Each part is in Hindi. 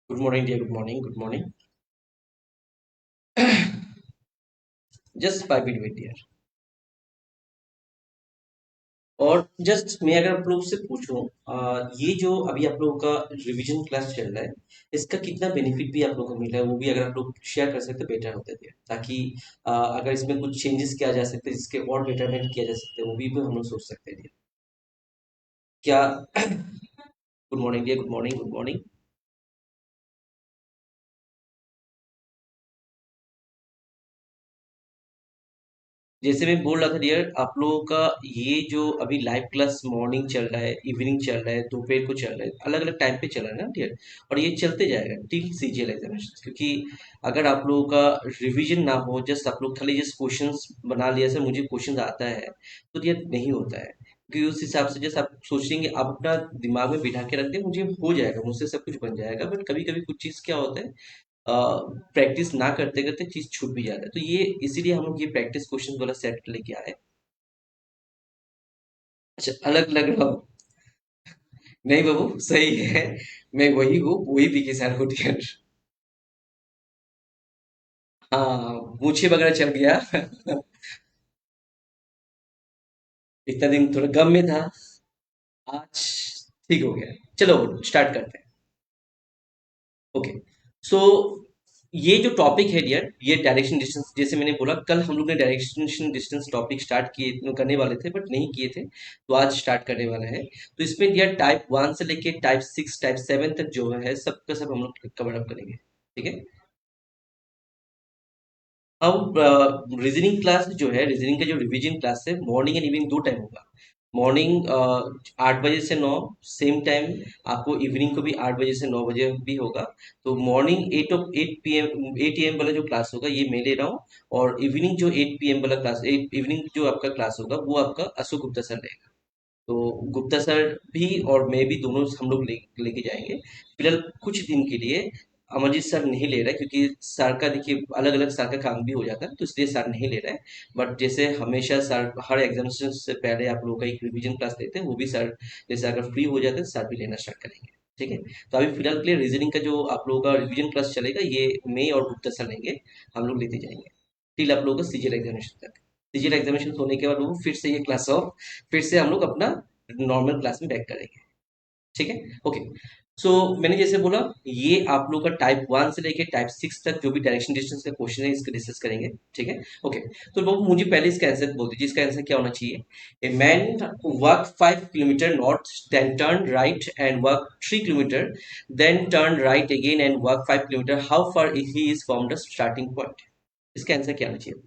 Good morning, dear. Good morning. Good morning. Just 5 minute dear. और जस्ट मैं अगर आप लोग से पूछूं ये जो अभी आप लोगों का रिवीजन क्लास चल रहा है इसका कितना बेनिफिट भी आप लोगों को मिल रहा है वो भी अगर आप लोग शेयर कर सकते बेटर होता है ताकि अगर इसमें कुछ चेंजेस किया जा सकते हैं जिसके और बेटरमेंट किया जा सकते हैं वो भी हम लोग सोच सकते हैं क्या good morning dear good morning good morning जैसे मैं बोल रहा था डियर आप लोगों का ये जो अभी लाइव क्लास मॉर्निंग चल रहा है इवनिंग चल रहा है दोपहर को चल रहा है अलग अलग टाइम पे चल रहा है ना डियर और ये चलते जाएगा टिल सीजीएल एग्जामिनेशन क्योंकि अगर आप लोगों का रिवीजन ना हो जस्ट आप लोग खाली जस्ट क्वेश्चंस बना लिया सर मुझे क्वेश्चन आता है तो ये नहीं होता है क्योंकि उस हिसाब से जैसे आप सोचेंगे आप अपना दिमाग में बिठा के रखते हैं मुझे हो जाएगा मुझसे सब कुछ बन जाएगा बट कभी कभी कुछ चीज़ क्या होता है प्रैक्टिस ना करते करते चीज छूट भी जाता है तो ये इसीलिए हम लोग ये प्रैक्टिस क्वेश्चन वाला सेट लेके आए। अच्छा अलग लग रहा हूँ। नहीं बाबू सही है। मैं वही हूँ वही पी के साथ होटियर। हाँ मूछे वगैरह चल गया। इतना दिन थोड़ा गम में था। आज ठीक हो गया। चलो स्टार्ट करते हैं। ओके सो ये जो टॉपिक है डियर ये डायरेक्शन डिस्टेंस जैसे मैंने बोला कल हम लोग ने डायरेक्शन डिस्टेंस टॉपिक स्टार्ट किए करने वाले थे बट नहीं किए थे तो आज स्टार्ट करने वाले हैं तो इसमें डियर टाइप 1 से लेके टाइप 6 टाइप 7 तक जो है सब का सब हम लोग कवर अप करेंगे ठीक है। अब रीजनिंग क्लास जो है रीजनिंग का जो रिवीजन क्लास है मॉर्निंग एंड इवनिंग दो टाइम होगा। मॉर्निंग 8 बजे से 9 सेम टाइम आपको इवनिंग को भी 8 बजे से 9 बजे भी होगा। तो मॉर्निंग 8 AM वाला जो क्लास होगा ये मैं ले रहा हूँ और इवनिंग जो 8 PM वाला क्लास इवनिंग जो आपका क्लास होगा वो आपका अशोक गुप्ता सर लेगा। तो गुप्ता सर भी और मैं भी दोनों हम लोग लेके जाएंगे फिलहाल कुछ दिन के लिए। अमरजीत सर नहीं ले रहा है क्योंकि सर का देखिए अलग अलग सर का काम भी हो जाता है तो इसलिए सर नहीं ले रहा है। बट जैसे हमेशा सर हर एग्जामिनेशन से पहले आप लोगों का एक रिवीजन क्लास लेते हैं वो भी सर जैसे अगर फ्री हो जाते हैं सर भी लेना स्टार्ट करेंगे। ठीक है। तो अभी फिलहाल के लिए रीजनिंग का जो आप लोगों का रिवीजन क्लास चलेगा ये मैं और गुप्ता सर लेंगे हम लोग लेते जाएंगे टिल आप लोगों का सीजीएल एग्जामिनेशन तक। सीजीएल एग्जामिनेशन होने के बाद वो फिर से ये क्लास ऑफ फिर से हम लोग अपना नॉर्मल क्लास में बैक करेंगे। ठीक है। ओके सो मैंने जैसे बोला ये आप लोग का टाइप 1 से लेके टाइप 6 तक जो भी डायरेक्शन डिस्टेंस का क्वेश्चन है इसको डिस्कस करेंगे। ठीक है। ओके तो लोग मुझे पहले इसका आंसर बोल दीजिए इसका आंसर क्या होना चाहिए। A man walk 5 kilometre north then turn right and walk 3 kilometre then turn right again and walk 5 kilometre how far he is from the starting point. इसका आंसर क्या होना चाहिए।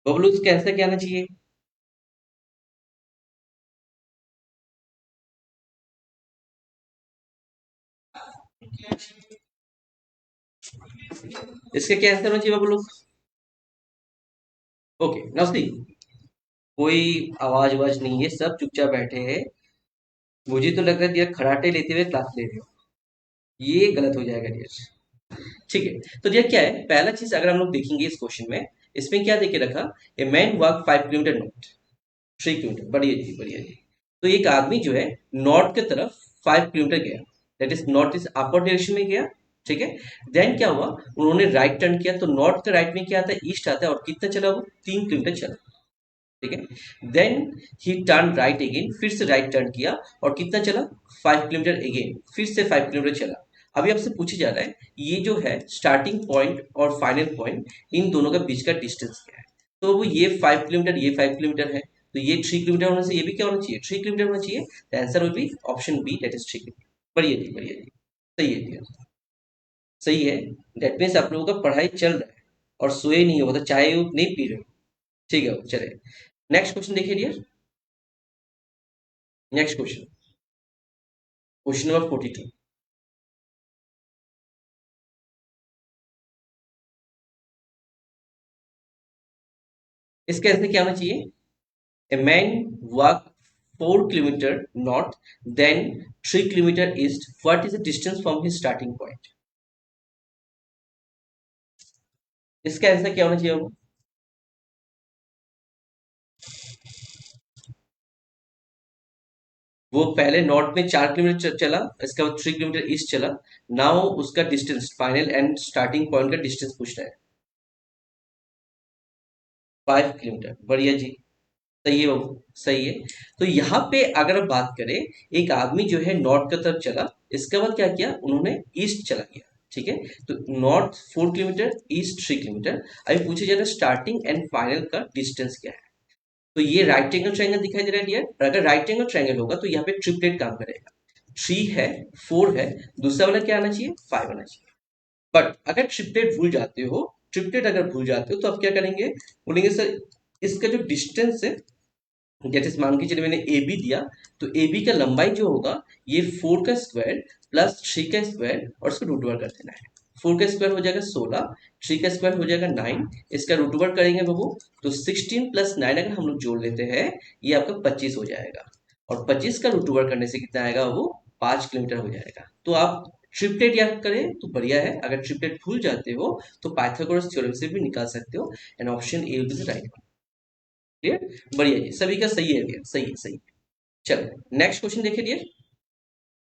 बबलू इसका आंसर क्या आना चाहिए। इसका क्या आंसर होना चाहिए बबलू। ओके नमस्ते। कोई आवाज आवाज नहीं है सब चुपचाप बैठे हैं। मुझे तो लग रहा है यार खराटे लेते हुए क्लास ले रहे हो ये गलत हो जाएगा डियर। ठीक है तो डियर क्या है पहला चीज अगर हम लोग देखेंगे इस क्वेश्चन में इसमें क्या देके रखा ए man walk 5 kilometre north 3 kilometre बढ़िया जी बढ़िया जी। तो एक आदमी जो है नॉर्थ की तरफ 5 किलोमीटर गया that is north is upper direction में गया। ठीक है। देन क्या हुआ उन्होंने राइट टर्न किया तो नॉर्थ का राइट में क्या आता है ईस्ट आता है और कितना चला वो 3 किलोमीटर चला। ठीक है। Then he turn right again फिर से राइट टर्न किया और कितना चला 5 किलोमीटर अगेन फिर से 5 किलोमीटर चला। अभी आपसे पूछा जा रहा है ये जो है स्टार्टिंग पॉइंट और फाइनल पॉइंट इन दोनों का बीच का डिस्टेंस क्या है। तो वो ये 5 किलोमीटर ये 5 किलोमीटर है तो ये 3 किलोमीटर होने से ये भी क्या होना चाहिए 3 किलोमीटर होना चाहिए तो answer will be option B that is 3 kilometre. बढ़िया जी बढ़िया जी। सही है जी। सही है। दैट मीन्स आप लोगों का पढ़ाई चल रहा है और सोए नहीं हो तो चाय नहीं पी रहे हो। ठीक है चले नेक्स्ट क्वेश्चन देखिए dear. Next question question number 42। इसका आंसर क्या होना चाहिए a man walk 4 kilometre north then 3 kilometre east what is the distance from his starting point. इसका आंसर क्या होना चाहिए। वो पहले नॉर्थ में 4 किलोमीटर चला, इसके बाद 3 किलोमीटर ईस्ट चला। नाउ उसका distance, final and starting point का डिस्टेंस पूछ रहा है। 5 किलोमीटर, बढ़िया जी। सही है बाबू, सही है। तो यहाँ पे अगर हम बात करें, एक आदमी जो है नॉर्थ की तरफ चला, इसके बाद क्या किया उन्होंने, ईस्ट चला गया। ठीक है, तो नॉर्थ 4 किलोमीटर, ईस्ट 3 किलोमीटर। अभी पूछे जा रहा है स्टार्टिंग एंड फाइनल का डिस्टेंस क्या है। तो ये राइट एंगल ट्रायंगल दिखाई दे रहा है डियर, और अगर राइट एंगल ट्रायंगल होगा तो यहाँ पे ट्रिपलेट काम करेगा। 3 है, 4 है, दूसरा वाला क्या आना चाहिए, 5 आना चाहिए। बट अगर ट्रिपलेट भूल जाते हो, ट्रिपलेट अगर भूल जाते हो तो आप क्या करेंगे, बोलेंगे सर इसका जो डिस्टेंस है, जैसे मान के चलिए मैंने ए बी दिया, तो ए बी का लंबाई जो होगा, ये 4 का स्क्वायर प्लस 3 का स्क्वायर और उसको रूट ओवर कर देना है। 4 का स्क्वायर हो जाएगा 16, 3 का स्क्वायर हो जाएगा 9, इसका रूट ओवर करेंगे बाबू, तो 16 + 9 अगर हम लोग जोड़ लेते हैं, ये आपका 25 हो जाएगा। और 25 का रूट ओवर करने से कितना आएगा, वो 5 किलोमीटर हो जाएगा। तो आप ट्रिपलेट याद करें तो बढ़िया है, अगर ट्रिपलेट भूल जाते हो तो पाइथागोरस थ्योरम से भी निकाल सकते हो। And option A will be the right. Clear, बढ़िया जी, सभी का सही है डियर, सही है, सही है। चलो नेक्स्ट क्वेश्चन देखिए डियर,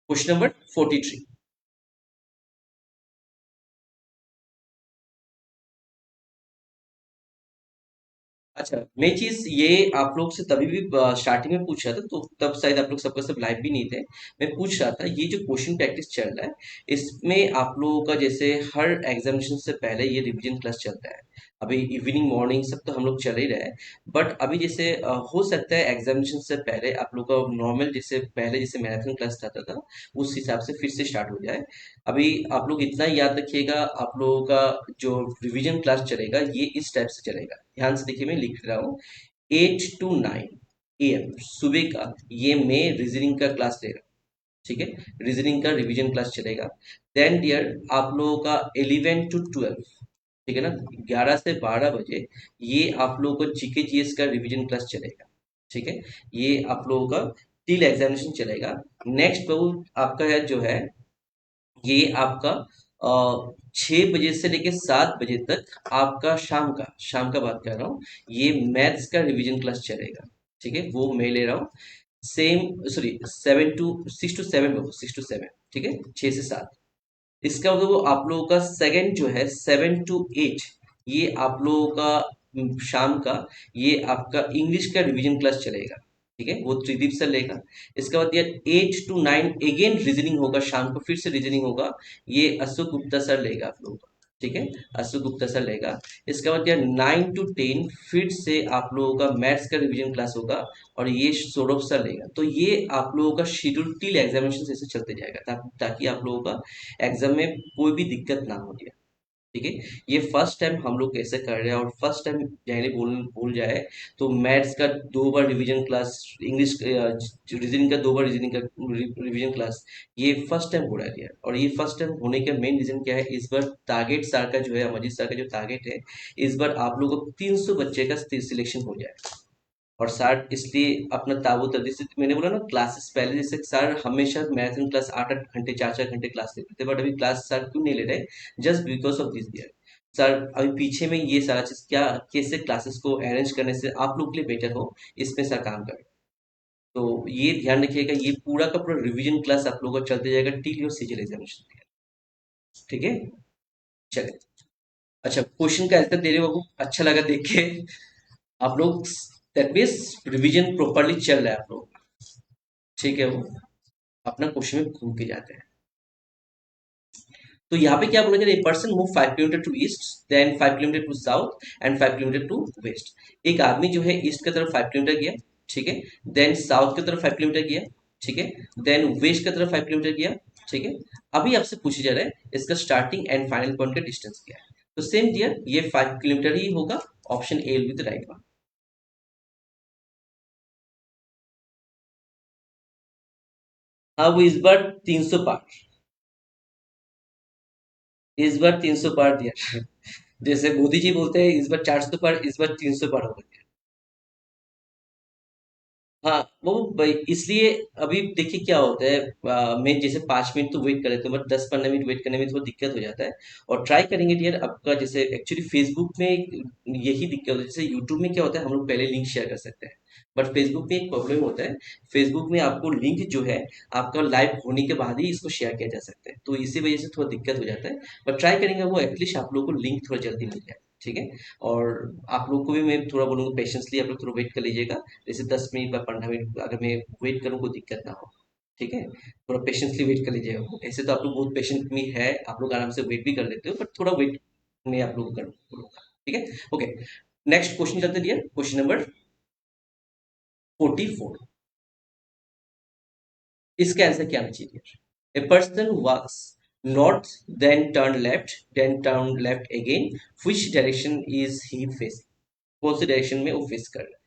क्वेश्चन नंबर 43। अच्छा, मैं चीज ये आप लोग से तभी भी स्टार्टिंग में पूछ रहा था, तो तब शायद आप लोग सबका सब लाइव भी नहीं थे। मैं पूछ रहा था ये जो क्वेश्चन प्रैक्टिस चल रहा है, इसमें आप लोगों का जैसे हर एग्जामिनेशन से पहले ये रिवीजन क्लास चलता है। अभी इवनिंग मॉर्निंग सब तो हम लोग चल ही रहे हैं, बट अभी जैसे हो सकता है एग्जामिनेशन से पहले आप लोग का नॉर्मल जैसे पहले जैसे मैराथन क्लास चलता था, उस हिसाब से फिर से स्टार्ट हो जाए। अभी आप लोग इतना याद रखिएगा, आप लोगों का जो रिवीजन क्लास चलेगा ये इस टाइप से चलेगा। ध्यान से देखिए, मैं लिख रहा हूँ, 8 to 9 AM सुबह का, ये मैं रीजनिंग का क्लास ले रहा हूँ। ठीक है, रीजनिंग का रिवीजन क्लास चलेगा। देन डियर आप लोगों का 11 to 12, ठीक है ना, 11 से 12 बजे ये आप लोगों को जीके जीएस का रिवीजन क्लास चलेगा। ठीक है, ये आप लोगों का टिल एग्जामिनेशन चलेगा। नेक्स्ट आपका है जो है, ये आपका 6 बजे से लेके 7 बजे तक आपका शाम का बात कर रहा हूँ, ये मैथ्स का रिवीजन क्लास चलेगा। ठीक है, वो मैं ले रहा हूँ। Same, sorry, 7 to 6 to 7, 6 to 7, ठीक है, 6 से 7। इसका मतलब वो आप लोगों का सेकंड जो है 7 to 8, ये आप लोगों का शाम का, ये आपका इंग्लिश का रिवीजन क्लास चलेगा। ठीक है, वो त्रिदीप सर लेगा। इसके बाद यार 8 to 9 अगेन रीजनिंग होगा, शाम को फिर से रीजनिंग होगा, ये अशोक गुप्ता सर लेगा आप लोगों का। ठीक है, अशोक गुप्ता सर लेगा। इसके बाद यार 9 to 10 फिर से आप लोगों का मैथ्स का रिवीजन क्लास होगा, और ये सौरभ सर लेगा। तो ये आप लोगों का शेड्यूल टिल एग्जामिनेशन ऐसे चलते जाएगा, ताकि आप लोगों का एग्जाम में कोई भी दिक्कत ना हो दिया। ठीक है, ये फर्स्ट टाइम हम लोग ऐसे कर रहे हैं, और फर्स्ट टाइम पहले बोल जाए तो मैथ्स का 2 बार रिवीजन क्लास, इंग्लिश रीजनिंग का 2 बार रीजनिंग का रिवीजन क्लास, ये फर्स्ट टाइम हो रहा है यार। और ये फर्स्ट टाइम होने का मेन रीजन क्या है, इस बार टारगेट सर का जो है, अमरजीत सर का जो टारगेट है, इस बार आप लोगों को 300 बच्चे का सिलेक्शन हो जाए। और सर इसलिए अपना ताबू तब, जैसे मैंने बोला ना क्लासेस पहले, जैसे सर हमेशा मैराथन क्लास 8 8 घंटे 4 4 घंटे क्लास लेते थे, बट अभी क्लास सर क्यों नहीं ले रहे, just because of this year. Sir अभी पीछे में ये सारा चीज क्या, कैसे क्लासेस को अरेंज करने से आप लोग के लिए बेटर हो, इसमें सर काम कर। तो ये ध्यान रखिएगा, ये पूरा का पूरा रिवीजन क्लास आप लोगों का चलते जाएगा टिल योर सीजल एग्जामिनेशन। ठीक है, चलिए। अच्छा, क्वेश्चन का आंसर दे रहे हो बाबू, अच्छा लगा देख के। आप लोग, दैट मीन्स रिवीजन प्रॉपरली चल रहा है आप लोग। ठीक है, वो अपना क्वेश्चन में घूम के जाते हैं। तो यहाँ पे क्या बोला जा रहा है, a person move 5 kilometre to east, then 5 kilometre to south and 5 kilometre to west. एक आदमी जो है ईस्ट की तरफ 5 किलोमीटर गया, ठीक है, देन साउथ की तरफ 5 किलोमीटर गया, ठीक है, देन वेस्ट की तरफ 5 किलोमीटर गया। ठीक है, अभी आपसे पूछा जा रहा है इसका स्टार्टिंग एंड फाइनल पॉइंट का डिस्टेंस क्या है। तो सेम डियर, ये 5 किलोमीटर ही होगा, option A will be the right one. हाँ, वो इस बार 300 पार, इस बार 300 पार दिया। जैसे मोदी जी बोलते हैं इस बार 400 पार, इस बार 300 पार हो गया। हाँ, वो इसलिए अभी देखिए क्या होता है, मैं जैसे 5 मिनट तो वेट कर लेता हूँ, बट 10-15 मिनट वेट करने में थोड़ा दिक्कत हो जाता है। और ट्राई करेंगे डियर आपका, जैसे एक्चुअली फेसबुक में यही दिक्कत होती है। जैसे यूट्यूब में क्या होता है, हम लोग पहले लिंक शेयर कर सकते हैं, बट फेसबुक में एक प्रॉब्लम होता है। फेसबुक में आपको लिंक जो है आपका लाइव होने के बाद ही इसको शेयर किया जा सकता है, तो इसी वजह से थोड़ा दिक्कत हो जाता है। बट ट्राई करेंगे वो एटलीस्ट आप लोगों को लिंक थोड़ा जल्दी मिल जाए। ठीक है। और आप लोग को भी मैं थोड़ा बोलूँगा, पेशेंसली आप लोग थोड़ा वेट कर लीजिएगा। जैसे 10 मिनट या 15 मिनट अगर मैं वेट करूँ, कोई दिक्कत ना हो। ठीक है। थोड़ा पेशेंसली वेट कर लीजिएगा। ऐसे तो आप लोग बहुत पेशेंट में है, आप लोग आराम से वेट भी कर लेते हो, बट थोड़ा वेट में आप लोग कर बोलूँगा। ठीक है। ओके। नेक्स्ट क्वेश्चन चलते दिए, क्वेश्चन नंबर 44। इसका आंसर क्या आना चाहिए? A person walks north, then turn left, then turn left again, which direction is he facing? कौन सी डायरेक्शन में वो फेस कर रहा है?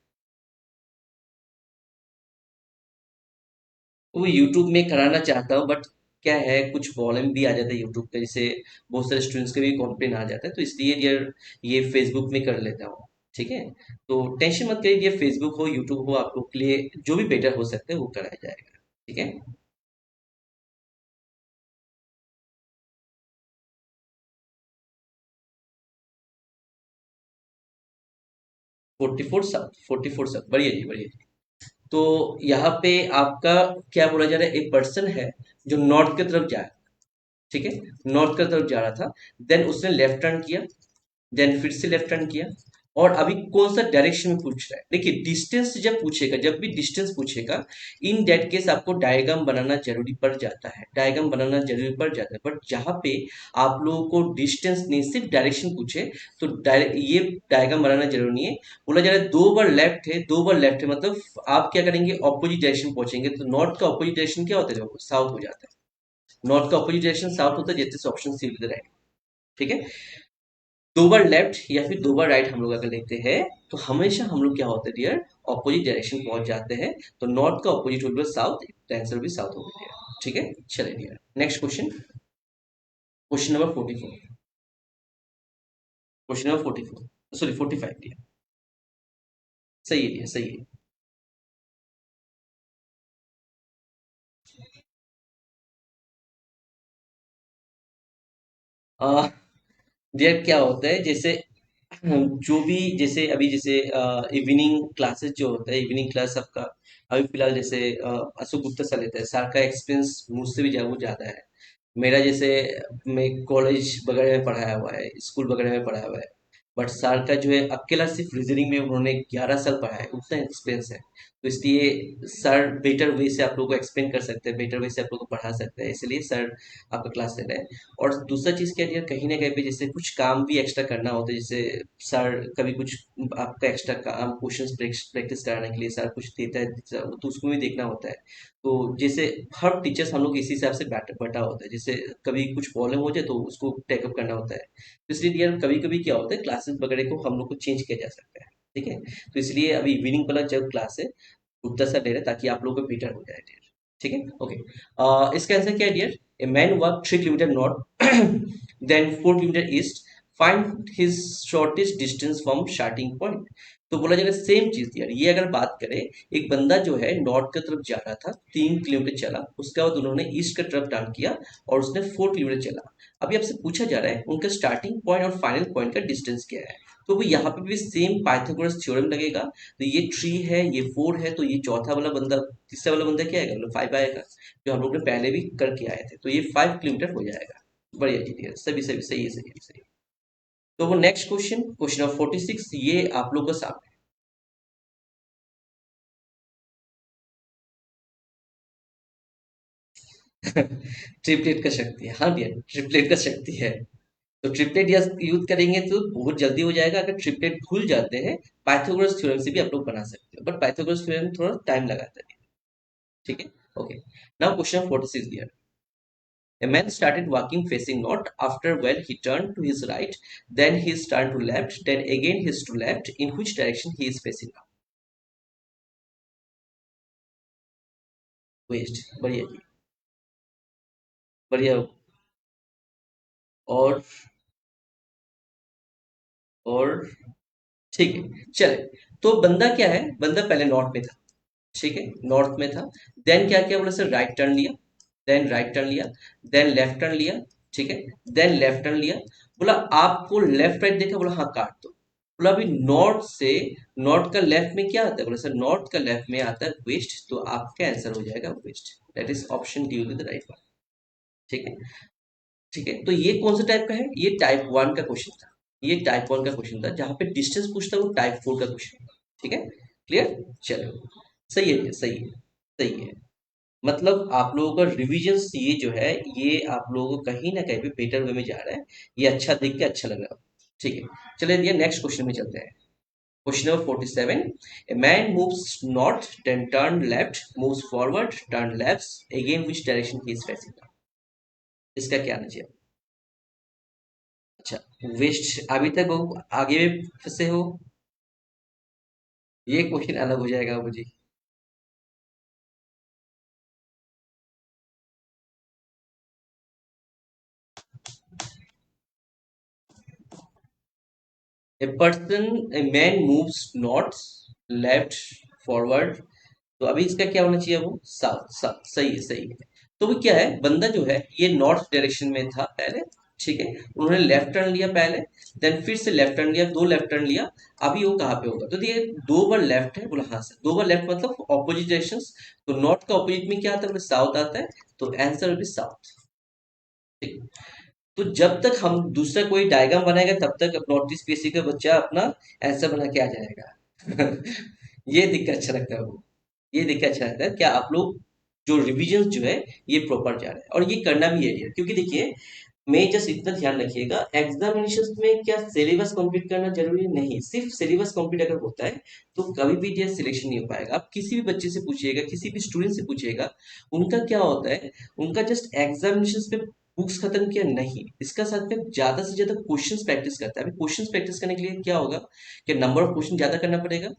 वो यूट्यूब में कराना चाहता हूँ, बट क्या है, कुछ प्रॉब्लम भी आ जाता है यूट्यूब पे, जैसे बहुत सारे स्टूडेंट्स के भी कंप्लेन आ जाता है, तो इसलिए यार ये फेसबुक में कर लेता हूँ। ठीक है। तो टेंशन मत करिए, ये फेसबुक हो यूट्यूब हो, आप लोग के लिए जो भी बेटर हो सकता है वो कराया जाएगा। ठीक है। 44 सब बढ़िया जी, बढ़िया जी। तो यहाँ पे आपका क्या बोला जा रहा है, एक पर्सन है जो नॉर्थ की तरफ जा रहा है। ठीक है। नॉर्थ की तरफ जा रहा था, देन उसने लेफ्ट टर्न किया, देन फिर से लेफ्ट टर्न किया, और अभी कौन सा डायरेक्शन में पूछ रहा है। देखिए डिस्टेंस जब पूछेगा, जब भी डिस्टेंस पूछेगा, इन दैट केस आपको डायग्राम बनाना जरूरी पड़ जाता है, डायग्राम बनाना जरूरी पड़ जाता है। बट जहाँ पे आप लोगों को डिस्टेंस नहीं सिर्फ डायरेक्शन पूछे, तो ये डायग्राम बनाना जरूरी नहीं है। बोला जा रहा है 2 बार लेफ्ट है, 2 बार लेफ्ट है, मतलब आप क्या करेंगे, ऑपोजिट डायरेक्शन पहुंचेंगे। तो नॉर्थ का ऑपोजिट डायरेक्शन क्या होता है, साउथ हो जाता है। नॉर्थ का ऑपोजिट डायरेक्शन साउथ होता है, जैसे ऑप्शन सी विद राइट। ठीक है। 2 बार लेफ्ट या फिर 2 बार राइट हम लोग अगर लेते हैं, तो हमेशा हम लोग क्या होते हैं डियर, ऑपोजिट डायरेक्शन पहुंच जाते हैं। तो नॉर्थ का ऑपोजिट हो गया साउथ, आंसर भी साउथ हो गया। ठीक है। चलिए dear, next question, question number 44। Question number 44, sorry 45 dear. सही है डियर, सही है। डियर क्या होता है, जैसे जो भी, जैसे अभी जैसे इवनिंग क्लासेस जो होता है, इवनिंग क्लास आपका अभी फिलहाल जैसे अशोक गुप्ता सर लेता है, सर का एक्सपीरियंस मुझसे भी वो ज्यादा है। मेरा जैसे मैं कॉलेज वगैरह में पढ़ाया हुआ है, स्कूल वगैरह में पढ़ाया हुआ है, बट सर का जो है अकेला सिर्फ रीजनिंग में उन्होंने 11 साल पढ़ाया है, उतना एक्सपीरियंस है। तो इसलिए सर बेटर वे से आप लोगों को एक्सप्लेन कर सकते हैं, बेटर वे से आप लोगों को पढ़ा सकते हैं, इसलिए सर आपका क्लास ले रहे हैं। और दूसरा चीज क्या है, कहीं ना कहीं पे जैसे कुछ काम भी एक्स्ट्रा करना होता है, जैसे सर कभी कुछ आपका एक्स्ट्रा काम, क्वेश्चंस प्रैक्टिस कराने के लिए सर कुछ देता है, तो उसको भी देखना होता है। तो जैसे हर टीचर्स हम लोग इसी हिसाब से बटा होता है, जैसे कभी कुछ प्रॉब्लम हो जाए तो उसको टेकअप करना होता है। तो इसलिए यार कभी कभी क्या होता है, क्लासेस वगैरह को हम लोग को चेंज किया जा सकता है। ठीक है। तो इसलिए अभी इवनिंग वाला जब क्लास है, गुप्ता सर ले रहे हैं, ताकि आप लोगों को बेटर हो जाए डियर। ठीक है। ओके। इसका आंसर क्या है dear? A man walk 3 kilometre north, then 4 kilometre east, find his shortest distance from starting point. तो बोला जा रहा है सेम चीज यार, ये अगर बात करें, एक बंदा जो है नॉर्थ की तरफ जा रहा था, 3 किलोमीटर चला, उसके बाद उन्होंने ईस्ट की तरफ टर्न किया और उसने 4 किलोमीटर चला। अभी आपसे पूछा जा रहा है उनका स्टार्टिंग पॉइंट और फाइनल पॉइंट का डिस्टेंस क्या है। तो वो यहाँ पे भी सेम पाइथागोरस थ्योरम लगेगा। तो ये 3 है, ये 4 है, तो ये चौथा वाला बंदा, तीसरा वाला बंदा क्या आएगा, मतलब 5 आएगा, जो हम लोग ने पहले भी करके आए थे। तो ये 5 किलोमीटर हो जाएगा। बढ़िया जी डियर, सभी सभी सही है, सही है, सही है। तो वो नेक्स्ट क्वेश्चन, क्वेश्चन नंबर 46, ये आप लोग का सामने। ट्रिपलेट का शक्ति है, हाँ भैया, ट्रिपलेट का शक्ति है। तो ट्रिपलेट यूज करेंगे तो बहुत जल्दी हो जाएगा। अगर ट्रिपलेट भूल जाते हैं, पाइथागोरस थ्योरम से भी आप लोग बना सकते हो, बट पाइथागोरस थ्योरम थोड़ा टाइम लगाता है। ठीक है। ओके। नाउ क्वेश्चन 46 दिया। A man started walking facing north. After well, he turned to his right. Then he turned to left. Then again his to left. In which direction he is facing now? West. बढ़िया जी, बढ़िया। और और ठीक है, चले। तो बंदा क्या है, बंदा पहले नॉर्थ में था। ठीक है, नॉर्थ में था। देन क्या किया, बोला सर राइट टर्न लिया, देन राइट टर्न लिया, देन लेफ्ट टर्न लिया, ठीक है, देन लेफ्ट टर्न लिया। बोला आपको लेफ्ट राइट देखा, बोला हाँ काट दो। बोला अभी नॉर्थ से, नॉर्थ का लेफ्ट में क्या आता है, बोला सर नॉर्थ का लेफ्ट में आता है वेस्ट, तो आपका आंसर हो जाएगा west. That is option D will be the right one. ठीक है, ठीक है, तो ये कौन सा टाइप का है, ये टाइप वन का क्वेश्चन था। ये टाइप वन का क्वेश्चन था, जहां पे डिस्टेंस पूछता है वो टाइप फोर का क्वेश्चन था। ठीक है, क्लियर, चलो सही है, ये सही है, सही है। मतलब आप लोगों का रिविजन ये जो है, ये आप लोगों को कहीं ना कहीं पे बेटर वे में जा रहा है। ये अच्छा देख के अच्छा लग रहा है। ठीक है, चलिए दिया नेक्स्ट क्वेश्चन में चलते हैं। Question number 47, a man moves north then turn left, moves forward turn left, again which direction he is facing. इसका क्या आना चाहिए। अच्छा, वेस्ट अभी तक हो, आगे भी फंसे हो, ये क्वेश्चन अलग हो जाएगा मुझे। A person, A man moves north left forward, तो अभी इसका क्या होना चाहिए, वो साउथ, साउथ सही है, सही है। तो वो क्या है, बंदा जो है ये नॉर्थ डायरेक्शन में था पहले, ठीक है, उन्होंने लेफ्ट टर्न लिया पहले, देन फिर से लेफ्ट टर्न लिया, दो लेफ्ट टर्न लिया। अभी वो कहाँ पे होगा, तो ये दो बार लेफ्ट है, बोला हाँ सर, दो बार लेफ्ट मतलब ऑपोजिट डायरेक्शन। तो नॉर्थ का ऑपोजिट में क्या आता है, बोले साउथ आता है, तो आंसर भी साउथ। ठीक, तो जब तक हम दूसरा कोई डायग्राम बनाएगा तब तक नॉर्थ ईस्ट पीएससी का बच्चा अपना आंसर बना के आ जाएगा। ये दिक्कत अच्छा लगता है वो, ये देखकर अच्छा लगता है क्या आप लोग जो रिविजन जो है ये प्रॉपर जा रहे हैं, और ये करना भी है क्योंकि देखिए, मैं जस्ट इतना ध्यान रखिएगा, एग्जामिनेशन में क्या सिलेबस कंप्लीट करना जरूरी नहीं, सिर्फ सिलेबस कंप्लीट अगर होता है तो कभी भी जो सिलेक्शन नहीं हो पाएगा। आप किसी भी बच्चे से पूछिएगा, किसी भी स्टूडेंट से पूछिएगा, उनका क्या होता है, उनका जस्ट एग्जामिनेशन पे बुक्स खत्म किया नहीं, इसका साथ में ज्यादा से ज्यादा क्वेश्चंस प्रैक्टिस करता है। अभी क्वेश्चंस प्रैक्टिस करने के लिए क्या होगा कि नंबर ऑफ क्वेश्चन ज्यादा करना पड़ेगा।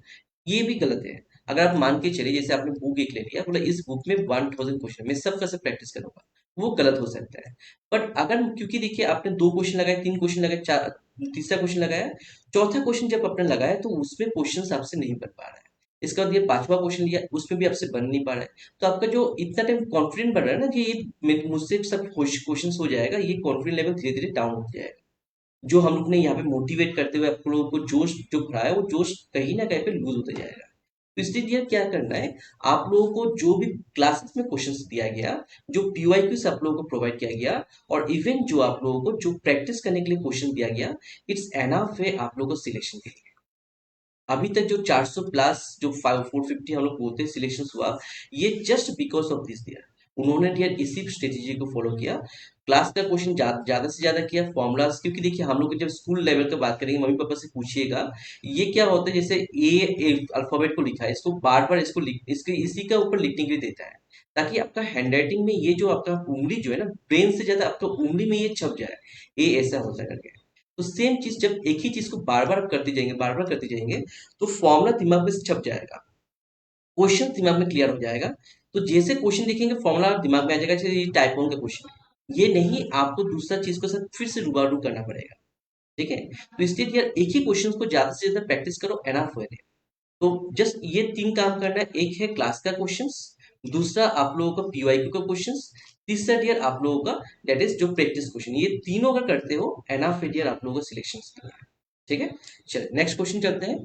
ये भी गलत है। अगर आप मान के चलिए जैसे आपने बुक एक ले लिया, बोला इस बुक में 1000 क्वेश्चन मैं सब का सब प्रैक्टिस करूंगा, वो गलत हो सकता है। बट अगर क्योंकि देखिए आपने दो क्वेश्चन लगाए, तीन क्वेश्चन लगाए, चार, तीसरा क्वेश्चन लगाया, चौथा क्वेश्चन जब आपने लगाया तो उसमें क्वेश्चन आपसे नहीं बन पा रहा है। इसका बाद ये पांचवा क्वेश्चन लिया, उसमें भी आपसे बन नहीं पा रहा है। तो आपका जो इतना टाइम कॉन्फिडेंट बढ़ रहा है ना कि ये मुझसे सब क्वेश्चन हो जाएगा, ये कॉन्फिडेंस लेवल धीरे धीरे डाउन हो जाएगा। जो हम लोग ने यहाँ पे मोटिवेट करते हुए आप लोगों को जोश जो भरा है, वो जोश कहीं ना कहीं पे लूज होता जाएगा। तो इसलिए क्या करना है, आप लोगों को जो भी क्लासेस में क्वेश्चंस दिया गया, जो पीवाईक्यू से आप लोगों को प्रोवाइड किया गया, और इवन जो आप लोगों को जो प्रैक्टिस करने के लिए क्वेश्चन दिया गया, इट्स एनफ है आप लोगों को सिलेक्शन के लिए। अभी तक जो 400 प्लस जो 450 हम लोग बोलते हैं सिलेक्शन हुआ, ये जस्ट बिकॉज ऑफ दिस दिया, उन्होंने दिया इसी स्ट्रेटेजी को फॉलो किया। क्लास का क्वेश्चन ज्यादा से ज्यादा किया, फॉर्मुलाज, क्योंकि देखिए हम लोग जब स्कूल लेवल की बात करेंगे, मम्मी पापा से पूछिएगा, ये क्या होता है, जैसे ए अल्फाबेट को लिखा है, इसको बार बार इसको इसके इसी का ऊपर लिखने के लिए देता है, ताकि आपका हैंडराइटिंग में ये जो आपका उंगली जो है ना, ब्रेन से ज्यादा आपका उंगली में ये छप जाए, ये ऐसा होता करके। तो सेम चीज जब एक ही चीज को बार बार करते जाएंगे, बार बार करते जाएंगे, तो फॉर्मूला दिमाग में छप जाएगा, क्वेश्चन दिमाग में क्लियर हो जाएगा। तो जैसे क्वेश्चन देखेंगे फॉर्मूला दिमाग में आ जाएगा, जैसे ये टाइप वन का क्वेश्चन है, ये नहीं, आपको दूसरा चीज को साथ फिर से रूबरू करना पड़ेगा। ठीक है, तो इसलिए यार एक ही क्वेश्चन को ज्यादा से ज्यादा प्रैक्टिस करो, एनफ हो। तो जस्ट ये तीन काम करना है, एक है क्लास का क्वेश्चंस, दूसरा आप लोगों का पीवाईक्यू का क्वेश्चंस, तीसरा डियर आप लोगों का दैट इज जो प्रैक्टिस क्वेश्चन, ये तीनों अगर करते हो एनफ है डियर आप लोगों को सिलेक्शन के लिए। ठीक है, चलिए नेक्स्ट क्वेश्चन चलते हैं।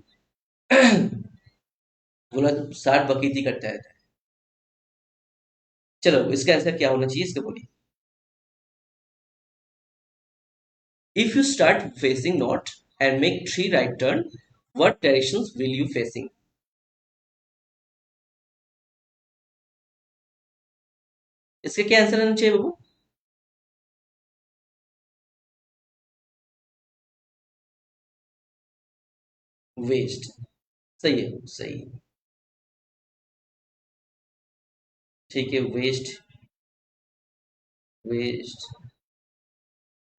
बोला तो साठ बकैती करता है, चलो इसका आंसर क्या होना चाहिए, इसका बोलिए। If you start facing north and make three right turn, what directions will you facing. इसका क्या आंसर आना चाहिए बाबू। वेस्ट, सही है, सही है। ठीक है, वेस्ट, वेस्ट,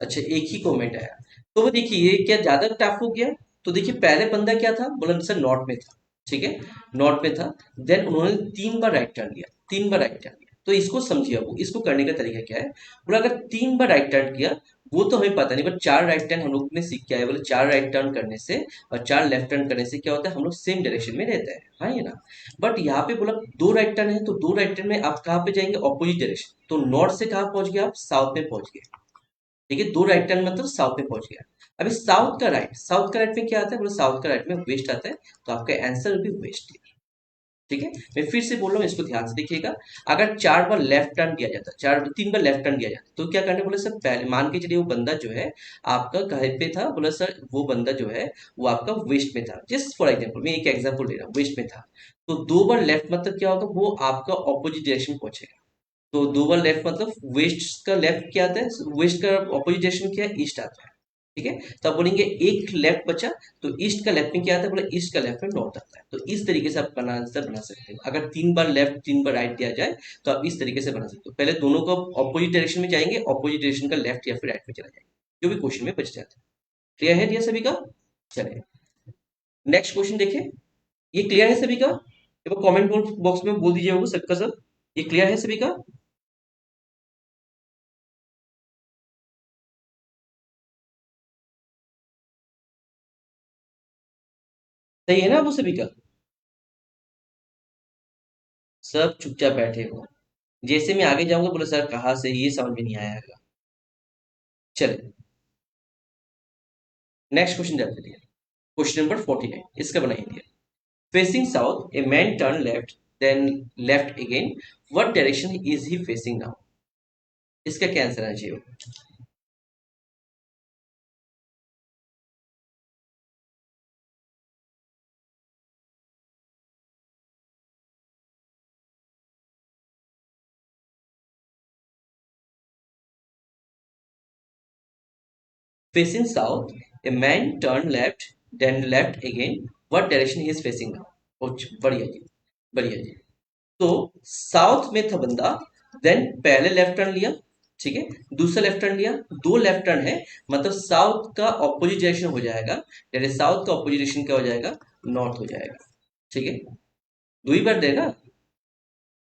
अच्छा एक ही कमेंट आया। तो वो देखिए ये क्या ज्यादा टफ हो गया। तो देखिए पहले बंदा क्या था, बोला सर नॉर्थ में था, ठीक है, नॉर्थ में था, देन उन्होंने तीन बार राइट टर्न लिया, तीन बार राइट टर्न लिया, तो इसको समझिए, अब इसको करने का तरीका क्या है। बोला अगर 3 बार राइट टर्न किया, वो तो हमें पता नहीं, बट 4 राइट टर्न हम लोग ने सीख के आए। बोले 4 राइट टर्न करने से और 4 लेफ्ट टर्न करने से क्या होता है, हम लोग सेम डायरेक्शन में रहते हैं, हाँ ये ना। बट यहाँ पे बोला 2 राइट टर्न है, तो 2 राइट टर्न में आप कहाँ पे जाएंगे, ऑपोजिट डायरेक्शन। तो नॉर्थ से कहाँ पहुंच गए आप, साउथ में पहुंच गए। ठीक है, 2 राइट टर्न मतलब साउथ में पहुंच गया। अभी साउथ का राइट में क्या आता है, बोले साउथ का राइट में वेस्ट आता है, तो आपका आंसर भी वेस्ट। ठीक है, मैं फिर से बोल रहा हूँ, इसको ध्यान से देखिएगा। अगर 4 बार लेफ्ट टर्न दिया जाता, 3 बार लेफ्ट टर्न दिया जाता, तो क्या करना, बोले सर पहले मान के चलिए वो बंदा जो है आपका कहीं पे था, बोला सर वो बंदा जो है वो आपका वेस्ट में था, जस्ट फॉर एग्जाम्पल मैं एक एग्जाम्पल ले रहा हूँ, वेस्ट में था। तो 2 बार लेफ्ट मतलब क्या होगा, वो आपका ऑपोजिट डायरेक्शन पहुंचेगा। तो 2 बार लेफ्ट मतलब वेस्ट का लेफ्ट क्या आता है, वेस्ट का ऑपोजिट डायरेक्शन क्या है, ईस्ट आता है। ठीक है, तो आप बोलेंगे एक लेफ्ट बचा, तो ईस्ट का लेफ्ट में क्या आता है, बोले ईस्ट का लेफ्ट में नॉर्थ आता है। तो इस तरीके से आप अपना आंसर बना सकते हैं। अगर 3 बार लेफ्ट 3 बार राइट दिया जाए, तो आप इस तरीके से बना सकते हो। पहले दोनों को ऑपोजिट डायरेक्शन में जाएंगे, ऑपोजिट डायरेक्शन का लेफ्ट या फिर राइट में चला जाएंगे, जो भी क्वेश्चन में बच जाता है। क्लियर है ये सभी का। चलिए नेक्स्ट क्वेश्चन देखें। ये क्लियर है सभी का, एक बार कमेंट बॉक्स में बोल दीजिए वो सबका सब, ये क्लियर है सभी का। सही है ना वो सभी का। सब चुपचाप बैठे हो, जैसे मैं आगे जाऊंगा बोले सर कहाँ से, ये समझ में नहीं आएगा। चलिए नेक्स्ट क्वेश्चन जाते हैं। क्वेश्चन नंबर 49 इसका बनाइए दिया। Facing south a man turn left, then left again, what direction is he facing now. इसका क्या आंसर आना चाहिए। Facing south a man turn left, then left again, what direction he is facing now. बढ़िया जी, बढ़िया जी। तो साउथ में था बंदा, देन पहले लेफ्ट टर्न लिया, ठीक है, दूसरा लेफ्ट टर्न लिया, 2 लेफ्ट टर्न है, मतलब साउथ का ऑपोजिट डायरेक्शन हो जाएगा, यानी साउथ का ऑपोजिट डायरेक्शन क्या हो जाएगा, नॉर्थ हो जाएगा। ठीक है, 2 ही बार देना,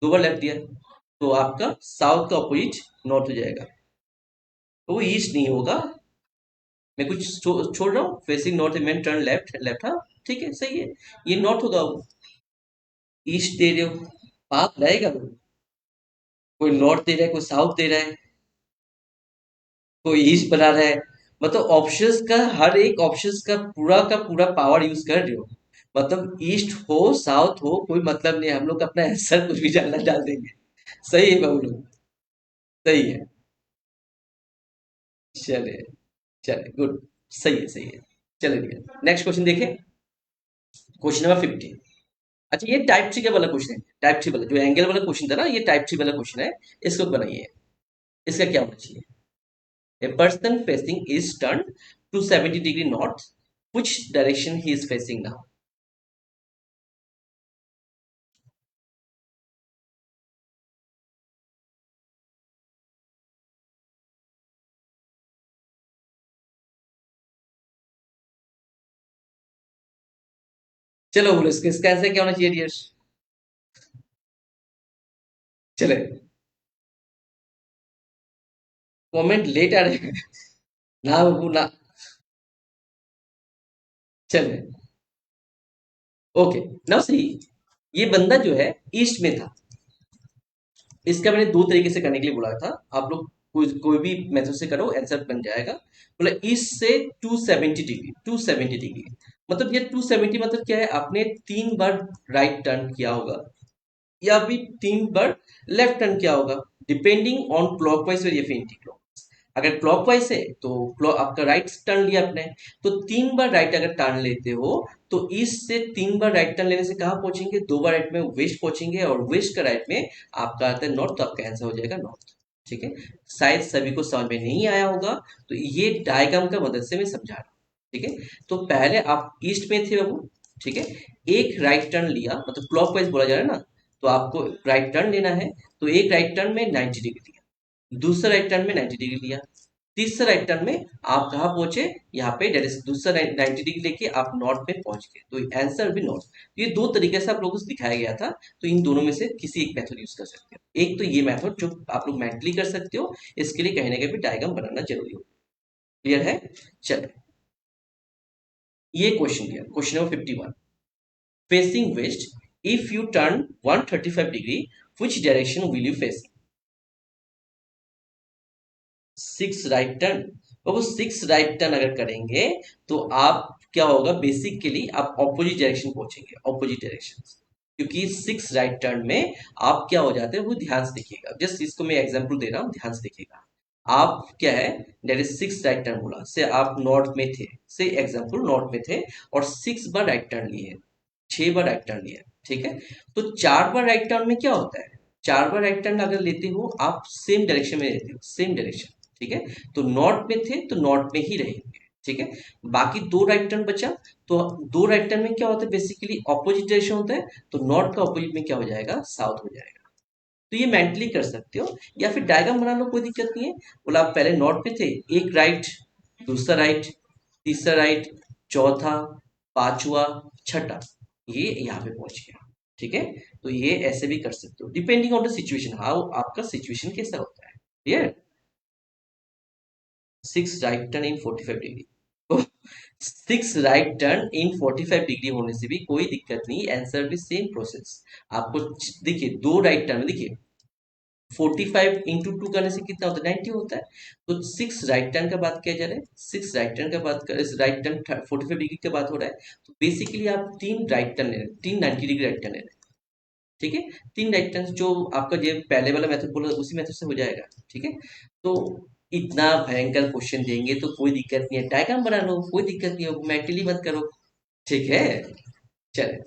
2 बार लेफ्ट दिया, तो आपका साउथ का ऑपोजिट नॉर्थ हो जाएगा, तो वो ईस्ट नहीं होगा। मैं कुछ छोड़ रहा हूँ, facing north man turn left, left, हाँ ठीक है सही है, ये नॉर्थ होगा। ईस्ट दे रहे हो, पाप रहेगा वो। कोई नॉर्थ दे रहा है, कोई साउथ दे रहा है, कोई ईस्ट बना रहा है, मतलब ऑप्शंस का, हर एक ऑप्शंस का पूरा पावर यूज कर रहे हो। मतलब ईस्ट हो साउथ हो कोई मतलब नहीं, हम लोग अपना आंसर कुछ भी जानना डाल देंगे। सही है बाबू लोग, सही है। चले, चले गुड, सही है सही है। चलिए नेक्स्ट क्वेश्चन देखें। Question number 50। अच्छा ये टाइप 3 का वाला क्वेश्चन है, टाइप 3 वाला जो एंगल वाला क्वेश्चन था ना, ये टाइप 3 वाला क्वेश्चन है। इसको बनाइए, इसका क्या होना चाहिए। A person facing is turned to 70 degree north. Which direction he is facing now? चलो बोलो इसका आंसर क्या होना चाहिए डियर। चले, कमेंट लेट आ रहे हैं ना बाबू ना। चले, ओके, ना सही। ये बंदा जो है ईस्ट में था। इसका मैंने 2 तरीके से करने के लिए बोला था, आप लोग कोई भी मेथड से करो आंसर बन जाएगा। बोला ईस्ट से 270 डिग्री, 270 डिग्री, मतलब ये 270 मतलब क्या है, आपने 3 बार राइट टर्न किया होगा, या भी 3 बार लेफ्ट टर्न किया होगा, डिपेंडिंग ऑन क्लॉकवाइज या फिर एंटी क्लॉक। अगर क्लॉकवाइज है तो आपका राइट टर्न लिया आपने, तो 3 बार राइट अगर टर्न लेते हो, तो ईस्ट से 3 बार राइट टर्न लेने से कहाँ पहुंचेंगे, 2 बार राइट में वेस्ट पहुंचेंगे, और वेस्ट का राइट में आपका आता है नॉर्थ, तो आपका आंसर हो जाएगा नॉर्थ। ठीक है, शायद सभी को समझ में नहीं आया होगा, तो ये डायग्राम का मदद से मैं समझा रहा हूँ। ठीक है, तो पहले आप ईस्ट में थे बाबू, ठीक है, एक राइट टर्न लिया, मतलब क्लॉकवाइज बोला जा रहा है ना, तो आपको राइट टर्न लेना है, तो एक राइट टर्न में 90 डिग्री लिया, दूसरा राइट टर्न में 90 डिग्री लिया, तीसरा राइट टर्न में आप कहाँ पहुंचे, यहाँ पे दूसरा 90 डिग्री लेके आप नॉर्थ में पहुंच गए, तो आंसर भी नॉर्थ। ये दो तरीके से आप लोगों को दिखाया गया था, तो इन दोनों में से किसी एक मेथड यूज कर सकते हो। एक तो ये मेथड जो आप लोग मेंटली कर सकते हो, इसके लिए कहीं ना कहीं डायग्राम बनाना जरूरी हो। क्लियर है? चलो, ये क्वेश्चन दिया, question number 51। Facing west, if U turn 135 degree, which direction will you face? Six right turn. तो वो सिक्स राइट टर्न अगर करेंगे तो आप क्या होगा, बेसिकली आप ऑपोजिट डायरेक्शन पहुंचेंगे, ऑपोजिट डायरेक्शन। क्योंकि सिक्स राइट टर्न में आप क्या हो जाते हैं, वो ध्यान से देखिएगा, जस्ट इसको मैं एग्जांपल दे रहा हूँ, ध्यान से देखिएगा। आप क्या है, that is six right turn बोला से आप नॉर्थ में थे, से एग्जांपल नॉर्थ में थे और सिक्स बार राइट टर्न लिए, छह बार राइट टर्न लिया, ठीक है। तो चार बार राइट टर्न में क्या होता है, चार बार राइट टर्न अगर लेते हो आप सेम डायरेक्शन में लेते हो, सेम डायरेक्शन, ठीक है। तो नॉर्थ में थे तो नॉर्थ में ही रहेंगे, ठीक है। बाकी दो राइट टर्न बचा, तो दो राइट टर्न में क्या होता है, बेसिकली ऑपोजिट डायरेक्शन होता है, तो नॉर्थ का ऑपोजिट में क्या हो जाएगा, साउथ हो जाएगा। तो ये मेंटली कर सकते हो या फिर डायग्राम बना लो, कोई दिक्कत नहीं है। बोला आप पहले नॉर्थ में थे, एक राइट, दूसरा राइट, तीसरा राइट, चौथा, पांचवा, छठा, ये यहाँ पे पहुंच गया, ठीक है। तो ये ऐसे भी कर सकते हो, depending on the situation, how आपका सिचुएशन कैसा होता है। Clear? Six right turn in 45 degree, तो six right turn in 45 degree होने से भी कोई दिक्कत नहीं, आंसर भी सेम प्रोसेस। आपको देखिए दो राइट टर्न, देखिए 45 इंटू 2 करने से कितना होता है, 90 होता है। तो सिक्स राइट टर्न का बात किया जा रहा है, सिक्स राइट टर्न का बात कर, राइट टर्न 45 डिग्री का बात हो रहा है। तो बेसिकली आप तीन राइट टर्न ले रहे हैं, तीन 90 डिग्री राइट टर्न ले रहे हैं, ठीक है। तीन राइट टर्न जो आपका जो पहले वाला मेथड बोला उसी मेथड से हो जाएगा, ठीक है। तो इतना भयंकर क्वेश्चन देंगे तो कोई दिक्कत नहीं है, डायग्राम बना लो, कोई दिक्कत नहीं हो, मेंटली मत करो, ठीक है। चले,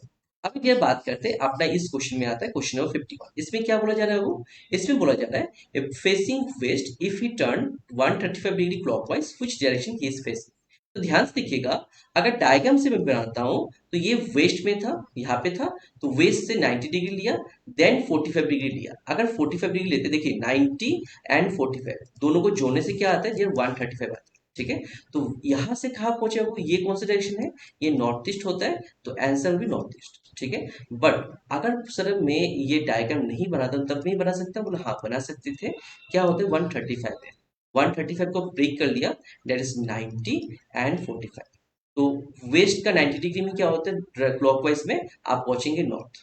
अब ये बात करते हैं अपना, इस क्वेश्चन में आता है क्वेश्चन नंबर 51। इसमें क्या बोला जा रहा है, वो इसमें बोला जा रहा है facing west, if he turn 135 degree clockwise, which direction he is facing. तो ध्यान से देखिएगा, अगर डायग्राम से मैं बनाता हूँ तो ये वेस्ट में था, यहाँ पे था, तो वेस्ट से 90 डिग्री लिया, देन 45 डिग्री लिया। अगर 45 डिग्री लेते, देखिए 90 एंड 45 दोनों को जोड़ने से क्या आता है, ये 135 आता है, ठीक है। तो यहाँ से कहाँ पहुंचे वो, ये कौन सा डायरेक्शन है, ये नॉर्थ ईस्ट होता है, तो आंसर भी नॉर्थ ईस्ट, ठीक है। बट अगर सर मैं ये डायग्राम नहीं बनाता तब नहीं बना सकता, बोला हाँ बना सकते थे। क्या होता है, 135 है, 135 को ब्रेक कर लिया, डेट इज 90 एंड 45। तो वेस्ट का 90 डिग्री में क्या होता है, क्लॉकवाइज में आप पहुंचेंगे नॉर्थ,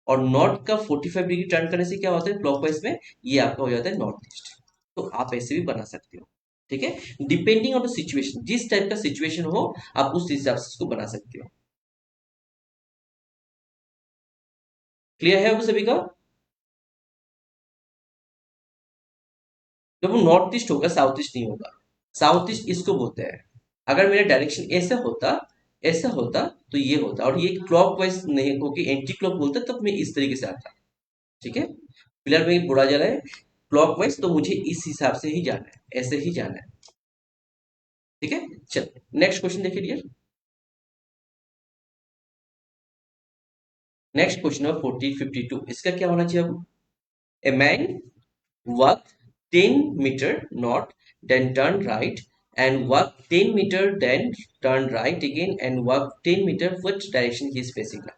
और नॉर्थ का 45 डिग्री टर्न करने से क्या होता है, क्लॉकवाइज में ये आपका हो जाता है नॉर्थ ईस्ट। तो आप ऐसे भी बना सकते हो, ठीक है। डिपेंडिंग ऑन द सिचुएशन, जिस टाइप का सिचुएशन हो आप उस हिसाब से उसको बना सकते हो। क्लियर है आप सभी का? जब वो नॉर्थ ईस्ट होगा, साउथ ईस्ट नहीं होगा, साउथ ईस्ट इसको बोलते हैं। अगर मेरा डायरेक्शन ऐसा होता, ऐसा होता, तो ये होता, और ये क्लॉक वाइज नहीं, क्योंकि एंटी क्लॉक बोलते तब मैं इस तरीके से आता, ठीक है। फिलहाल में बुरा जा रहा है क्लॉक वाइज, तो मुझे इस हिसाब से ही जाना है, ऐसे ही जाना है, ठीक है। चल, नेक्स्ट क्वेश्चन देखिए डियर। नेक्स्ट क्वेश्चन नंबर 52, इसका क्या होना चाहिए अब, a man walk 10 meter north, then turn right, and walk 10 meter, then turn right again, and walk 10 meter, which direction he is facing now?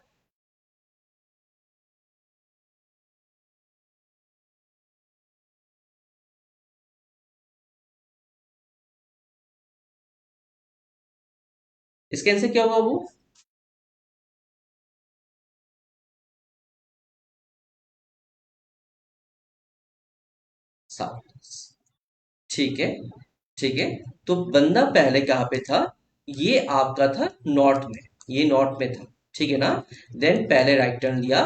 इसका आंसर क्या होगा, वो साउथ, ठीक है, ठीक है। तो बंदा पहले कहाँ पे था, ये आपका था नॉर्थ में, ये नॉर्थ में था, ठीक है ना। देन पहले राइट टर्न लिया,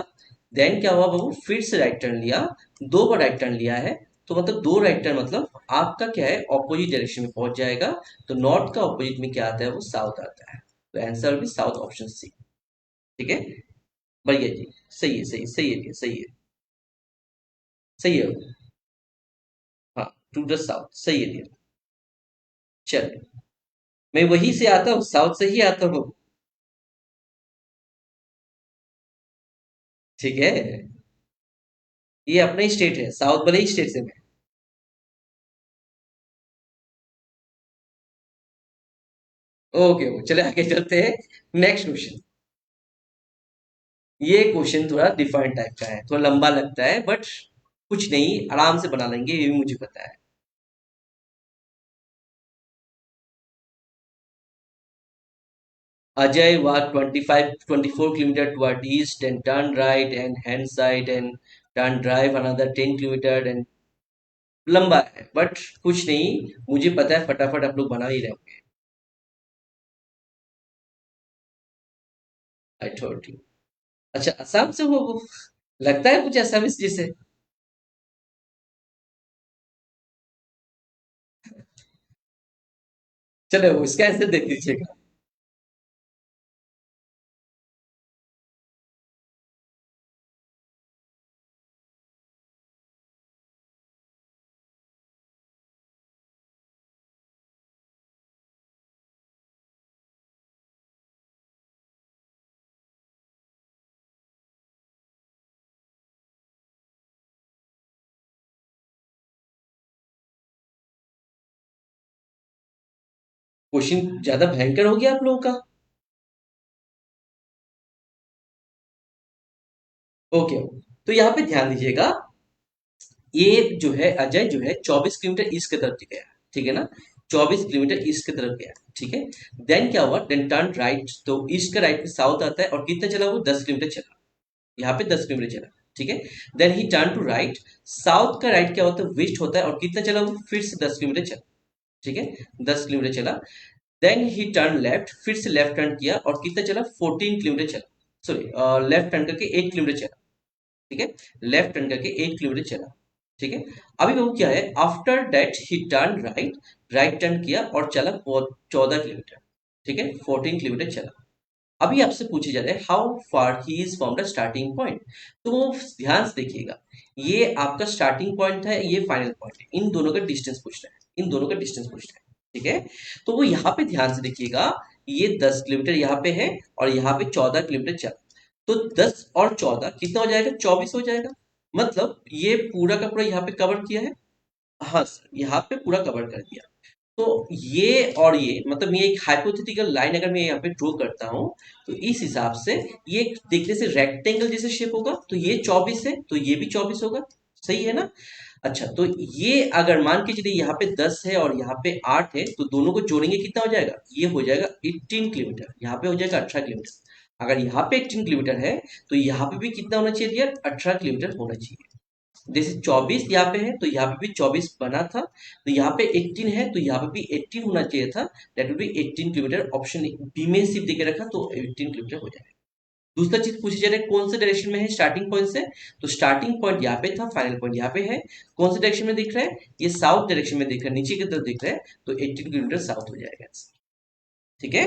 देन क्या हुआ बाबू, फिर से राइट टर्न लिया, दो बार राइट टर्न लिया है, तो मतलब दो राइट टर्न मतलब आपका क्या है, ऑपोजिट डायरेक्शन में पहुंच जाएगा। तो नॉर्थ का ऑपोजिट में क्या आता है, वो साउथ आता है, तो आंसर भी साउथ, ऑप्शन सी, ठीक है। बढ़िया जी, सही है, सही है, सही है, सही है, सही है। हाँ, टू द साउथ, सही है भैया। चल, मैं वहीं से आता हूँ, साउथ से ही आता हूँ, ठीक है। ये अपना ही स्टेट है, साउथ वाले ही स्टेट से मैं। ओके ओके, चले आगे चलते हैं। Next question. ये क्वेश्चन थोड़ा डिफरेंट टाइप का है, थोड़ा लंबा लगता है, बट कुछ नहीं, आराम से बना लेंगे, ये भी मुझे पता है। Ajay walked 24 kilometers toward east and turned right and hand side and turned drive another 10 kilometers and लंबा है बट कुछ नहीं, मुझे पता है, फटाफट आप लोग बना ही रहे होंगे। I told you. अच्छा, असम से वो लगता है कुछ असम इस जैसे। चलो उसका आंसर देख लीजिएगा। क्वेश्चन ज्यादा भयंकर हो गया आप लोगों का। ओके, तो यहाँ पे ध्यान दीजिएगा। ये जो है अजय जो है 24 किलोमीटर ईस्ट की तरफ गया, ठीक है ना। 24 किलोमीटर ईस्ट की तरफ गया, ठीक है। देन क्या हुआ, देन टर्न राइट, तो ईस्ट का राइट में साउथ आता है, और कितना चला वो, 10 किलोमीटर चला। यहाँ पे 10 किलोमीटर चला, ठीक है। Then he turn to right, south का राइट क्या होता है, वेस्ट होता है, और कितना चला वो, फिर से 10 किलोमीटर चला, ठीक है। 10 किलोमीटर चला। देन ही टर्न लेफ्ट, फिर से लेफ्ट टर्न किया, और कितना चला, 14 किलोमीटर चला। सॉरी, लेफ्ट टर्न करके 8 किलोमीटर चला, ठीक है। लेफ्ट टर्न करके 8 किलोमीटर चला, ठीक है। अभी वो क्या है, after that he turn right, right turn किया और चला 14 किलोमीटर, ठीक है। 14 किलोमीटर चला। अभी आपसे पूछे जा रहे हैं how far he is from the starting point. तो वो ध्यान से देखिएगा, ये आपका स्टार्टिंग पॉइंट है, ये फाइनल पॉइंट है, इन दोनों का डिस्टेंस पूछ रहा है, इन दोनों का डिस्टेंस पूछ रहा है, ठीक है। तो वो यहाँ पे ध्यान से देखिएगा, ये 10 किलोमीटर यहाँ पे है, और यहाँ पे 14 किलोमीटर चला। तो 10 और 14 कितना हो जाएगा, 24 हो जाएगा। मतलब ये पूरा का पूरा यहाँ पे कवर किया है। हाँ सर, यहाँ पे पूरा कवर कर दिया। तो ये और ये मतलब ये एक हाइपोथेटिकल लाइन अगर मैं यहाँ पे ड्रॉ करता हूँ, तो इस हिसाब से ये देखने से रेक्टेंगल जैसे शेप होगा, तो ये 24 है, तो ये भी 24 होगा। सही है ना। अच्छा, तो ये अगर मान के चलिए यहाँ पे 10 है और यहाँ पे 8 है, तो दोनों को जोड़ेंगे कितना हो जाएगा, ये हो जाएगा 18 किलोमीटर, यहाँ पे हो जाएगा 18 किलोमीटर। अगर यहाँ पे 18 किलोमीटर है, तो यहाँ पे भी कितना होना चाहिए यार, 18 किलोमीटर होना चाहिए। जैसे 24 यहाँ पे है, तो यहाँ पे भी 24 बना था, तो यहाँ पे 18 है, तो यहाँ पे भी 18 होना चाहिए था। That will be 18 kilometre, option B में सिर्फ देके रखा, तो 18 किलोमीटर हो जाएगा। दूसरा चीज पूछी जा रहा है कौन से डायरेक्शन में है स्टार्टिंग पॉइंट से। तो स्टार्टिंग पॉइंट यहाँ पे था, फाइनल पॉइंट यहाँ पे है। कौन से डायरेक्शन में दिख रहा है, ये साउथ डायरेक्शन में दिख रहा है, नीचे की तरफ दिख रहा है, तो 18 किलोमीटर साउथ हो जाएगा। ठीक है,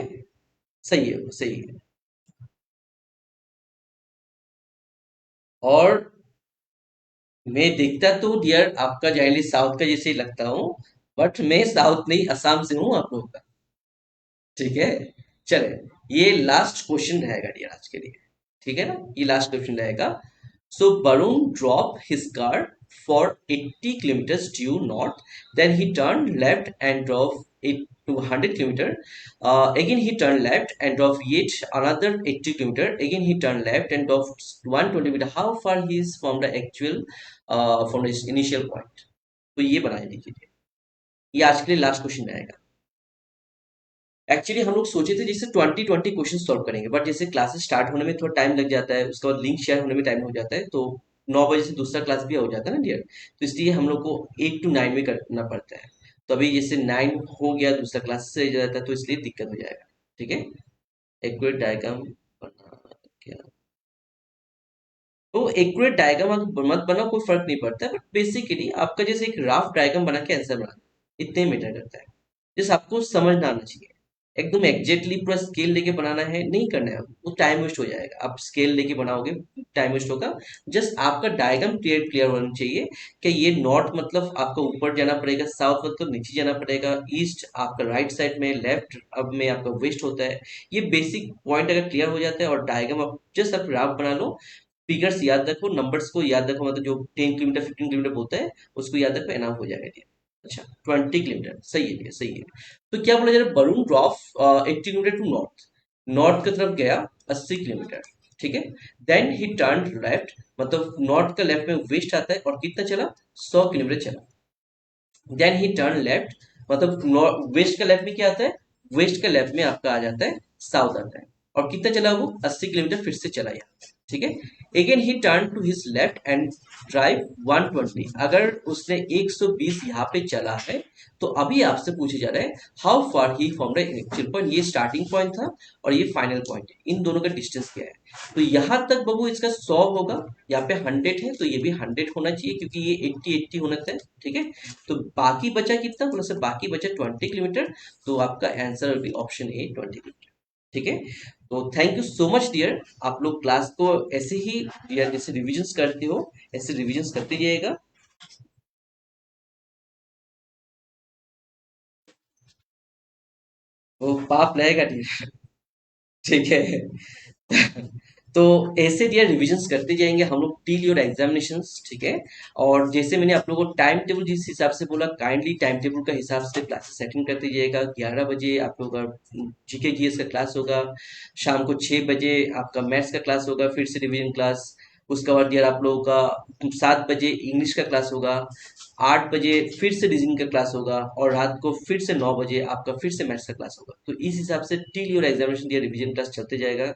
सही है, सही है। और मैं दिखता तो डियर आपका जाहिर साउथ का जैसे ही लगता हूँ, बट मैं साउथ नहीं, असम से हूँ आप लोगों का। ठीक है, चले ये लास्ट क्वेश्चन रहेगा डियर आज के लिए। ठीक है ना, ये लास्ट क्वेश्चन रहेगा। So Varun drop his car for 80 kilometers due north, then he turned left and drove it to 100 kilometer. Again he turned left and drove yet another 80 kilometer. Again he turned left and drove 120 meter. How far he is from the actual from his initial point? तो ये बनाए लिखिए, ये आज के लिए लास्ट क्वेश्चन रहेगा। एक्चुअली हम लोग सोचे थे जैसे 20-20 क्वेश्चन सॉल्व करेंगे, बट जैसे क्लासेस स्टार्ट होने में थोड़ा टाइम लग जाता है, उसके बाद लिंक शेयर होने में टाइम हो जाता है, तो 9 बजे से दूसरा क्लास भी हो जाता है ना डियर। तो इसलिए हम लोग को 8 to 9 में करना पड़ता है। तो अभी जैसे 9 हो गया, दूसरा क्लास से जाता है, तो इसलिए दिक्कत हो जाएगा। ठीक है, एक्यूरेट डायग्राम बना क्या, तो एक्यूरेट डायग्राम अगर मत बनाओ कोई फर्क नहीं पड़ता है, बट बेसिकली आपका जैसे एक राफ डायग्राम बना के आंसर बना, इतने मीटर करता है। जैसे आपको समझना आना चाहिए, एकदम एग्जैक्टली पूरा स्केल लेके बनाना है नहीं करना है, वो टाइम वेस्ट हो जाएगा। आप स्केल लेके बनाओगे, टाइम वेस्ट होगा। जस्ट आपका डायग्राम क्लियर क्लियर होना चाहिए कि ये नॉर्थ मतलब आपको ऊपर जाना पड़ेगा, साउथ मतलब नीचे जाना पड़ेगा, ईस्ट आपका राइट साइड में, लेफ्ट अब में आपका वेस्ट होता है। ये बेसिक पॉइंट अगर क्लियर हो जाता है और डायग्राम आप जस्ट आप ग्राफ बना लो, फिगर्स याद रखो, नंबर्स को याद रखो, मतलब जो 10 किलोमीटर 15 किलोमीटर बोलता है उसको याद रखो, एनाफ हो जाएगा। अच्छा 20 किलोमीटर, सही है भैया, सही है। तो क्या बोला जा रहा है, balloon drop 80 kilometre to north, north की तरफ गया 80 किलोमीटर, ठीक है। देन ही टर्न लेफ्ट, मतलब नॉर्थ का लेफ्ट में वेस्ट आता है, और कितना चला, 100 किलोमीटर चला। देन ही टर्न लेफ्ट, मतलब वेस्ट का लेफ्ट में क्या आता है, वेस्ट का लेफ्ट में आपका आ जाता है साउथ आता है, और कितना चला वो 80 किलोमीटर फिर से चला यहाँ, ठीक है। Again he turn to his left and drive 120, अगर उसने 120 यहाँ पे चला है, तो अभी आपसे पूछे जा रहा है how far he from the actual point, ये स्टार्टिंग पॉइंट था और ये फाइनल पॉइंट है, इन दोनों का डिस्टेंस क्या है। तो यहाँ तक बाबू इसका 100 होगा, यहाँ पे 100 है तो ये भी 100 होना चाहिए, क्योंकि ये 80-80 होना था, ठीक है। तो बाकी बचा कितना, बोला सर बाकी बचा 20 किलोमीटर, तो आपका answer will be option A 20 kilometre, ठीक है। तो thank you so much dear, आप लोग क्लास को ऐसे ही डियर जैसे रिविजन्स करते हो, ऐसे रिविजन्स करते जाइएगा। वो पाप रहेगा डियर, ठीक है। तो ऐसे दिया रिविजन्स करते जाएंगे हम लोग टिल योर एग्जामिनेशंस, ठीक है। और जैसे मैंने आप लोगों को टाइम टेबल जिस हिसाब से बोला, काइंडली टाइम टेबल का हिसाब से क्लासेस अटेंड करते जाइएगा। 11 बजे आप लोग का जीके जीएस का क्लास होगा, शाम को 6 बजे आपका मैथ्स का क्लास होगा, फिर से रिविजन क्लास। उसके बाद यार आप लोगों का 7 बजे इंग्लिश का क्लास होगा, 8 बजे फिर से रीजनिंग का क्लास होगा, और रात को फिर से 9 बजे आपका फिर से मैथ्स का क्लास होगा। तो इस हिसाब से टिल योर एग्जामिनेशन दिया रिवीजन क्लास चलते जाएगा।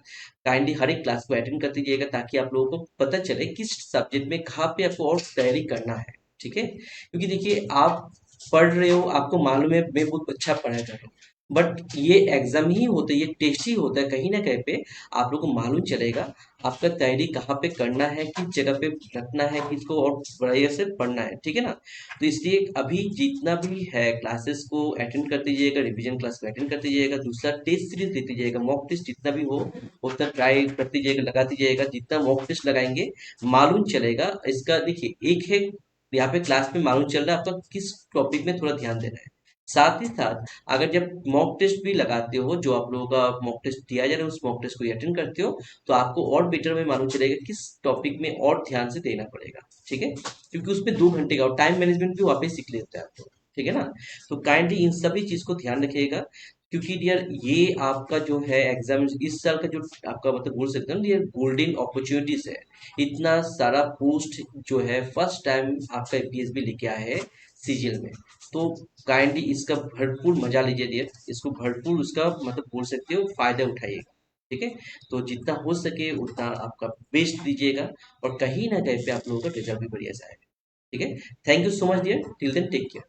काइंडली हर एक क्लास को अटेंड करते जाइएगा, ताकि आप लोगों को पता चले किस सब्जेक्ट में कहाँ पे आपको और तैयारी करना है, ठीक है। क्योंकि देखिए आप पढ़ रहे हो, आपको मालूम है मैं बहुत अच्छा पढ़ाई कर रहा हूँ, बट ये एग्जाम ही होता है, ये टेस्ट ही होता है, कहीं ना कहीं पे आप लोग को मालूम चलेगा आपका तैयारी कहाँ पे करना है, किस जगह पे रखना है, किसको और बढ़िया से पढ़ना है, ठीक है ना। तो इसलिए अभी जितना भी है क्लासेस को अटेंड करते जाइएगा, रिवीजन क्लास को अटेंड करते जाइएगा, दूसरा टेस्ट सीरीज देते जाइएगा, मॉक टेस्ट जितना भी हो उतना ट्राई करते जाइएगा, लगाते जाइएगा। जितना मॉक टेस्ट लगाएंगे मालूम चलेगा इसका, देखिए एक है यहाँ पे क्लास में मालूम चल रहा है आपका किस टॉपिक में थोड़ा ध्यान देना है। साथ ही साथ अगर जब मॉक टेस्ट भी लगाते हो, जो आप लोगों का मॉक टेस्ट दिया जा रहा है उस मॉक टेस्ट को अटेंड करते हो, तो आपको और बेटर में मालूम चलेगा किस टॉपिक में और ध्यान से देना पड़ेगा, ठीक है। क्योंकि उसमें 2 घंटे का टाइम मैनेजमेंट भी वापस सीख लेते हैं आप लोग, ठीक है ना। तो काइंडली इन सभी चीज को ध्यान रखिएगा, क्योंकि डियर ये आपका जो है एग्जाम इस साल का जो आपका मतलब बोल सकते हैं ये गोल्डन अपॉर्चुनिटीज है। इतना सारा पोस्ट जो है फर्स्ट टाइम आपका एपीएसबी लेके आया है सीजीएल में। तो काइंडली इसका भरपूर मजा लीजिए डियर, इसको भरपूर उसका मतलब बोल सकते हो फायदा उठाइएगा, ठीक है। तो जितना हो सके उतना आपका बेस्ट दीजिएगा, और कहीं ना कहीं पे आप लोगों का रिजल्ट भी बढ़िया से आएगा, ठीक है। Thank you so much dear, till then take care.